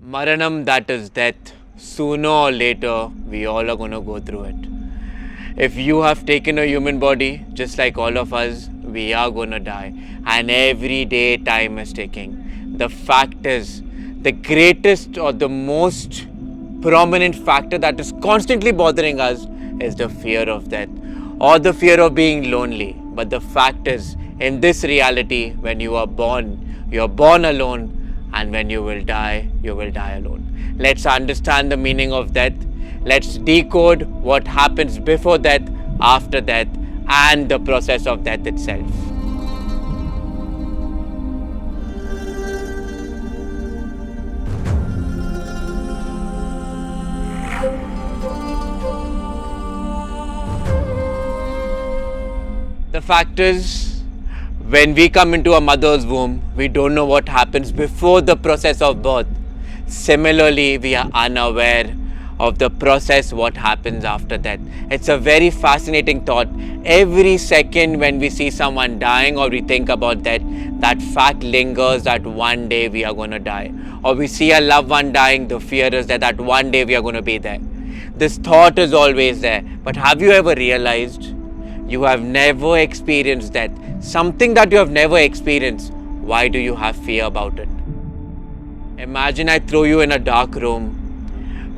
Maranam, that is death. Sooner or later, we all are going to go through it. If you have taken a human body, just like all of us, we are going to die. And every day time is ticking. The fact is, the greatest or the most prominent factor that is constantly bothering us is the fear of death or the fear of being lonely. But the fact is, in this reality, when you are born alone, and when you will die alone. Let's understand the meaning of death. Let's decode what happens before death, after death, and the process of death itself. The fact is, when we come into a mother's womb, we don't know what happens before the process of birth. Similarly, we are unaware of the process, what happens after that. It's a very fascinating thought. Every second when we see someone dying or we think about that fact lingers that one day we are going to die. Or we see a loved one dying, the fear is that one day we are going to be there. This thought is always there. But have you ever realized you have never experienced death? Something that you have never experienced. Why do you have fear about it? Imagine I throw you in a dark room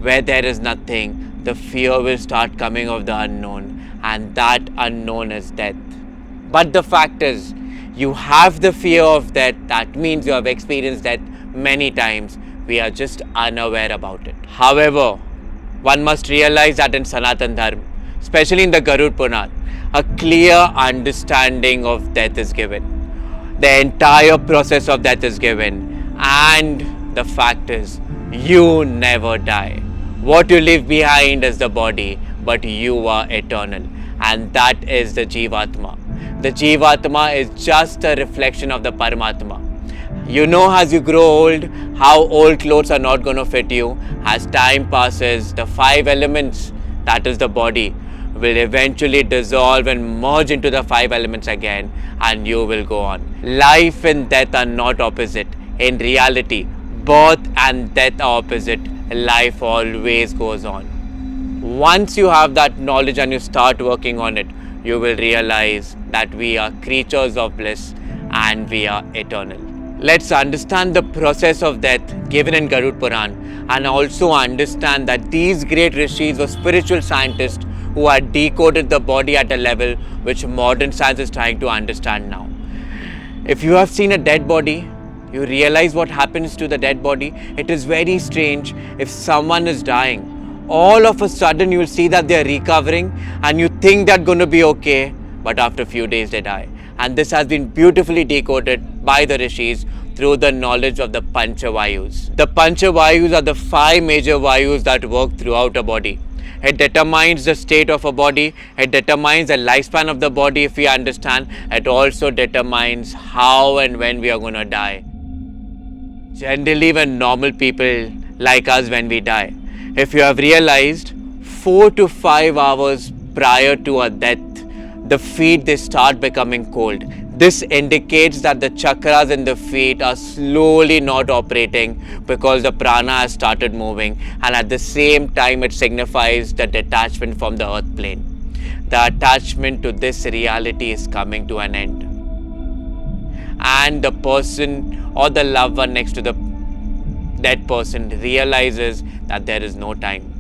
where there is nothing. The fear will start coming of the unknown, and that unknown is death. But the fact is, you have the fear of death. That means you have experienced death many times. We are just unaware about it. However, one must realize that in Sanatana Dharma, especially in the Garuda Purana, a clear understanding of death is given. The entire process of death is given. And the fact is, you never die. What you leave behind is the body, but you are eternal. And that is the Jivatma. The Jivatma is just a reflection of the Paramatma. You know, as you grow old, how old clothes are not going to fit you. As time passes, the 5 elements, that is the body, will eventually dissolve and merge into the 5 elements again, and you will go on. Life and death are not opposite. In reality, birth and death are opposite. Life always goes on. Once you have that knowledge and you start working on it, you will realize that we are creatures of bliss and we are eternal. Let's understand the process of death given in Garuda Purana, and also understand that these great rishis were spiritual scientists who had decoded the body at a level which modern science is trying to understand now. If you have seen a dead body, you realize what happens to the dead body. It is very strange. If someone is dying, all of a sudden you will see that they are recovering and you think they're going to be okay, but after a few days they die. And this has been beautifully decoded by the rishis through the knowledge of the Panch-Vayus. The Panch-Vayus are the 5 major Vayus that work throughout a body. It determines the state of a body. It determines the lifespan of the body, if we understand. It also determines how and when we are going to die. Generally, when normal people like us, when we die, if you have realized, 4 to 5 hours prior to our death, the feet, they start becoming cold. This indicates that the chakras in the feet are slowly not operating because the prana has started moving, and at the same time it signifies the detachment from the earth plane. The attachment to this reality is coming to an end. And the person or the loved one next to the dead person realizes that there is no time.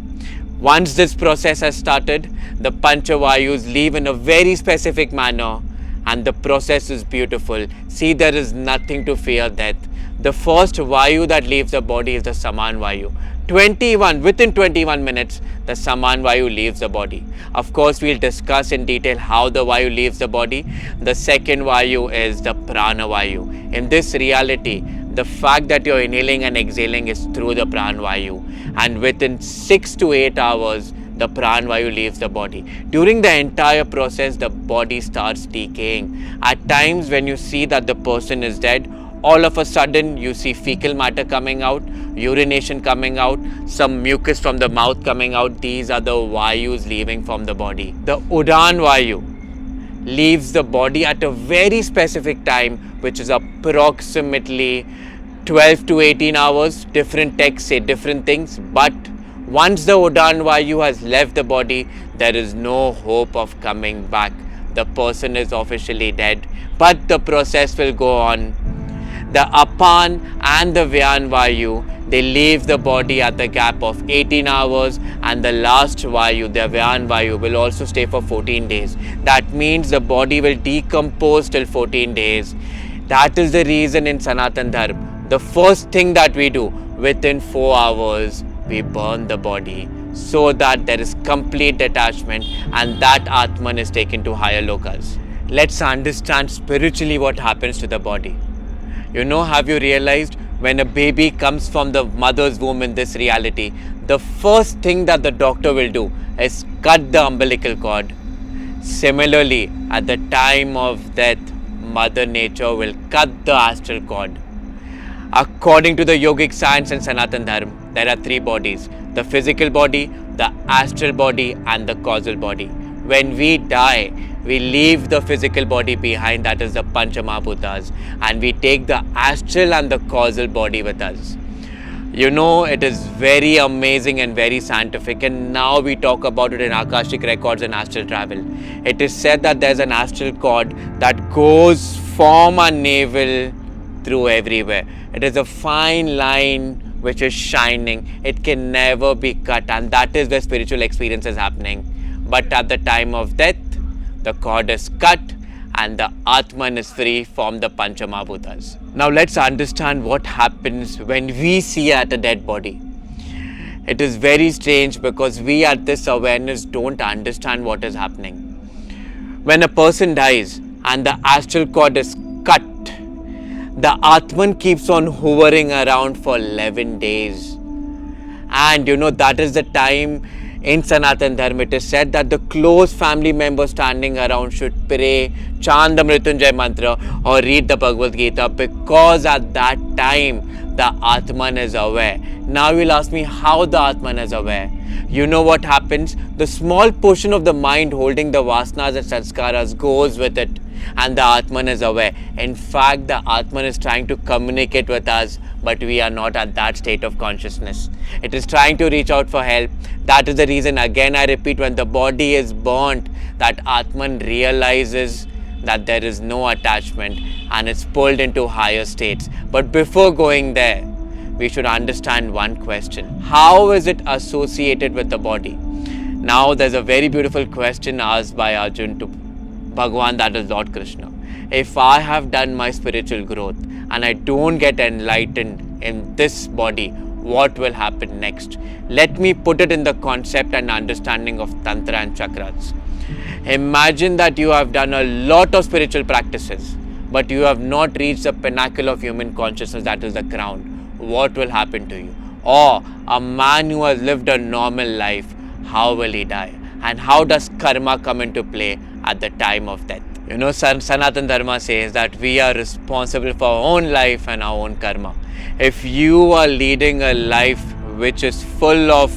Once this process has started, the Panch-Vayus leave in a very specific manner, and the process is beautiful. See, there is nothing to fear death. The first Vayu that leaves the body is the Saman Vayu. Within 21 minutes, the Saman Vayu leaves the body. Of course, we'll discuss in detail how the Vayu leaves the body. The second Vayu is the Prana Vayu. In this reality, the fact that you're inhaling and exhaling is through the Prana Vayu. And within 6 to 8 hours, the Prana Vayu leaves the body. During the entire process, the body starts decaying. At times, when you see that the person is dead, all of a sudden you see fecal matter coming out, urination coming out, some mucus from the mouth coming out. These are the Vayus leaving from the body. The Udan Vayu leaves the body at a very specific time, which is approximately 12 to 18 hours. Different texts say different things, but once the Udan Vayu has left the body, there is no hope of coming back. The person is officially dead, but the process will go on. The Apan and the Vyan Vayu, they leave the body at the gap of 18 hours, and the last Vayu, the Vyan Vayu, will also stay for 14 days. That means the body will decompose till 14 days. That is the reason in Sanatana Dharma, the first thing that we do, within 4 hours, we burn the body so that there is complete detachment and that Atman is taken to higher lokas. Let's understand spiritually what happens to the body. Have you realized when a baby comes from the mother's womb in this reality, the first thing that the doctor will do is cut the umbilical cord. Similarly, at the time of death, Mother Nature will cut the astral cord. According to the yogic science and Sanatana Dharma, there are 3 bodies: the physical body, the astral body, and the causal body. When we die, we leave the physical body behind, that is the Panchamahabhutas, and we take the astral and the causal body with us. It is very amazing and very scientific, and now we talk about it in Akashic records and astral travel. It is said that there is an astral cord that goes from our navel through everywhere. It is a fine line which is shining. It can never be cut, and that is where spiritual experience is happening. But at the time of death, the cord is cut and the Atman is free from the Panchamahabhutas. Now let's understand what happens when we see at a dead body. It is very strange because we at this awareness don't understand what is happening. When a person dies and the astral cord is cut, the Atman keeps on hovering around for 11 days. And that is the time in Sanatana Dharma it is said that the close family members standing around should pray, chant the Mrityunjay mantra or read the Bhagavad Gita, because at that time the Atman is aware. Now you'll ask me how the Atman is aware. What happens? The small portion of the mind holding the vasanas and sanskaras goes with it, and the Atman is aware. In fact, the Atman is trying to communicate with us, but we are not at that state of consciousness. It is trying to reach out for help. That is the reason, again I repeat, when the body is burnt, that Atman realizes that there is no attachment and it's pulled into higher states. But before going there, we should understand one question. How is it associated with the body? Now there's a very beautiful question asked by Arjun to Bhagwan, that is Lord Krishna. If I have done my spiritual growth and I don't get enlightened in this body, what will happen next? Let me put it in the concept and understanding of Tantra and Chakras. Imagine that you have done a lot of spiritual practices, but you have not reached the pinnacle of human consciousness, that is the crown. What will happen to you? Or a man who has lived a normal life, how will he die? And how does karma come into play at the time of death? Sanatana Dharma says that we are responsible for our own life and our own karma. If you are leading a life which is full of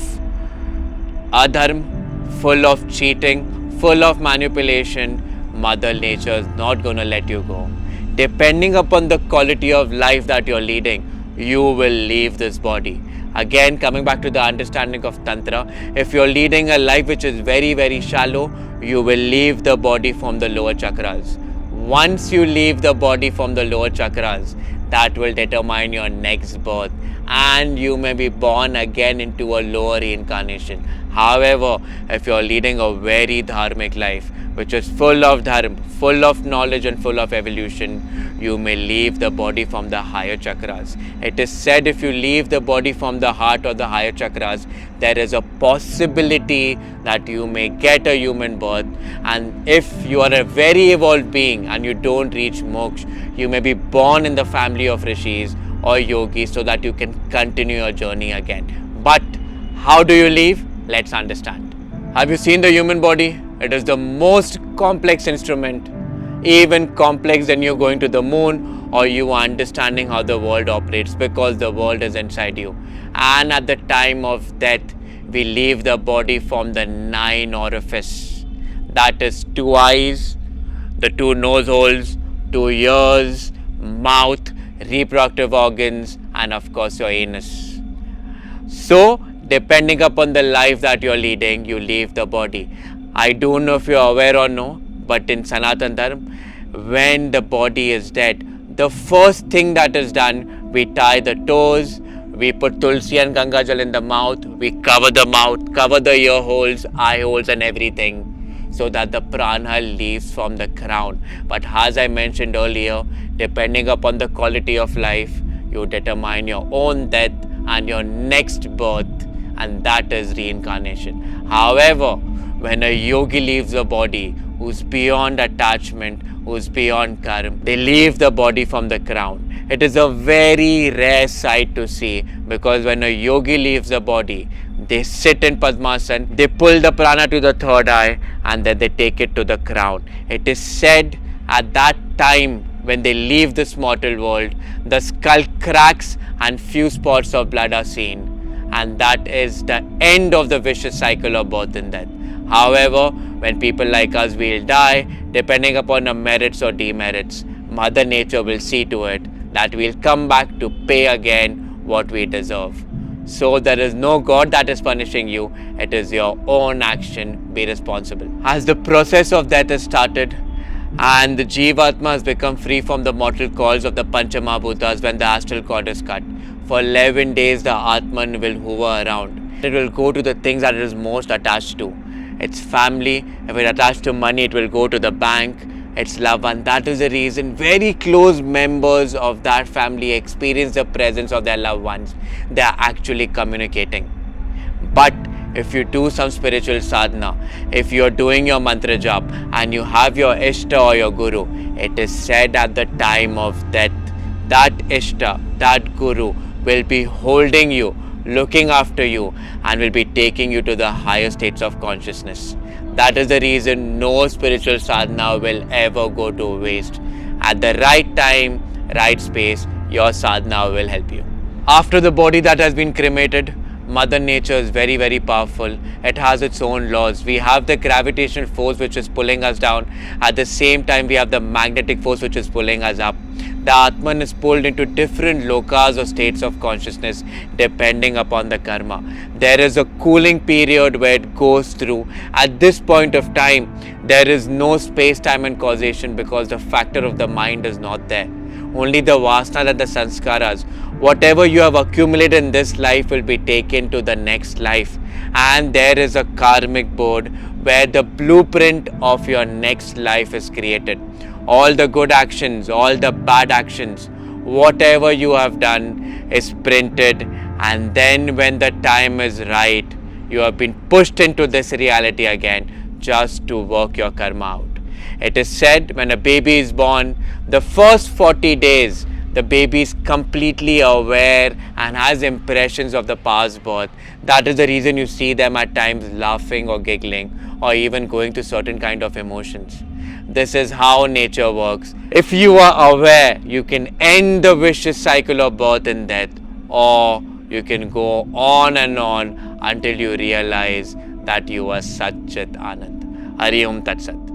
adharma, full of cheating, full of manipulation, Mother Nature is not going to let you go. Depending upon the quality of life that you're leading, you will leave this body. Again, coming back to the understanding of Tantra, if you're leading a life which is very, very shallow, you will leave the body from the lower chakras. Once you leave the body from the lower chakras, that will determine your next birth, and you may be born again into a lower reincarnation. However, if you're leading a very dharmic life, which is full of dharma, full of knowledge and full of evolution, you may leave the body from the higher chakras. It is said if you leave the body from the heart or the higher chakras, there is a possibility that you may get a human birth, and if you are a very evolved being and you don't reach moksha, you may be born in the family of rishis or yogis so that you can continue your journey again. But how do you leave? Let's understand. Have you seen the human body? It is the most complex instrument, even complex than you going to the moon or you understanding how the world operates, because the world is inside you. And at the time of death, we leave the body from the 9 orifices. That is 2 eyes, the 2 nose holes, 2 ears, mouth, reproductive organs, and of course your anus. So, depending upon the life that you're leading, you leave the body. I don't know if you're aware or no, but in Sanatana Dharma, when the body is dead, the first thing that is done, we tie the toes, we put tulsi and ganga jal in the mouth, we cover the mouth, cover the ear holes, eye holes and everything, so that the prana leaves from the crown. But as I mentioned earlier, depending upon the quality of life, you determine your own death and your next birth, and that is reincarnation. However, when a yogi leaves the body, who's beyond attachment, who's beyond karma, they leave the body from the crown. It is a very rare sight to see, because when a yogi leaves the body, they sit in Padmasana, they pull the prana to the third eye, and then they take it to the crown. It is said at that time, when they leave this mortal world, the skull cracks and few spots of blood are seen, and that is the end of the vicious cycle of birth and death. However, when people like us will die, depending upon our merits or demerits, Mother Nature will see to it that we'll come back to pay again what we deserve. So there is no God that is punishing you, it is your own action. Be responsible. As the process of death is started, and the Jivatma has become free from the mortal coils of the Panchamahabhutas when the astral cord is cut, for 11 days the Atman will hover around. It will go to the things that it is most attached to. Its family, if it attached to money, it will go to the bank, its loved one. That is the reason very close members of that family experience the presence of their loved ones. They are actually communicating. But if you do some spiritual sadhana, if you are doing your mantra jap and you have your Ishta or your Guru, it is said at the time of death, that Ishta, that Guru will be holding you, looking after you, and will be taking you to the higher states of consciousness. That is the reason no spiritual sadhana will ever go to waste. At the right time, right space, your sadhana will help you. After the body that has been cremated, Mother Nature is very, very powerful. It has its own laws. We have the gravitational force which is pulling us down. At the same time, we have the magnetic force which is pulling us up. The Atman is pulled into different lokas or states of consciousness depending upon the karma. There is a cooling period where it goes through. At this point of time, there is no space, time and causation, because the factor of the mind is not there. Only the vasana and the sanskaras, whatever you have accumulated in this life, will be taken to the next life. And there is a karmic board where the blueprint of your next life is created. All the good actions, all the bad actions, whatever you have done is printed, and then when the time is right, you have been pushed into this reality again just to work your karma out. It is said when a baby is born, the first 40 days, the baby is completely aware and has impressions of the past birth. That is the reason you see them at times laughing or giggling or even going through certain kind of emotions. This is how nature works. If you are aware, you can end the vicious cycle of birth and death, or you can go on and on until you realize that you are Satchit Anand. Hari Om Tat Sat.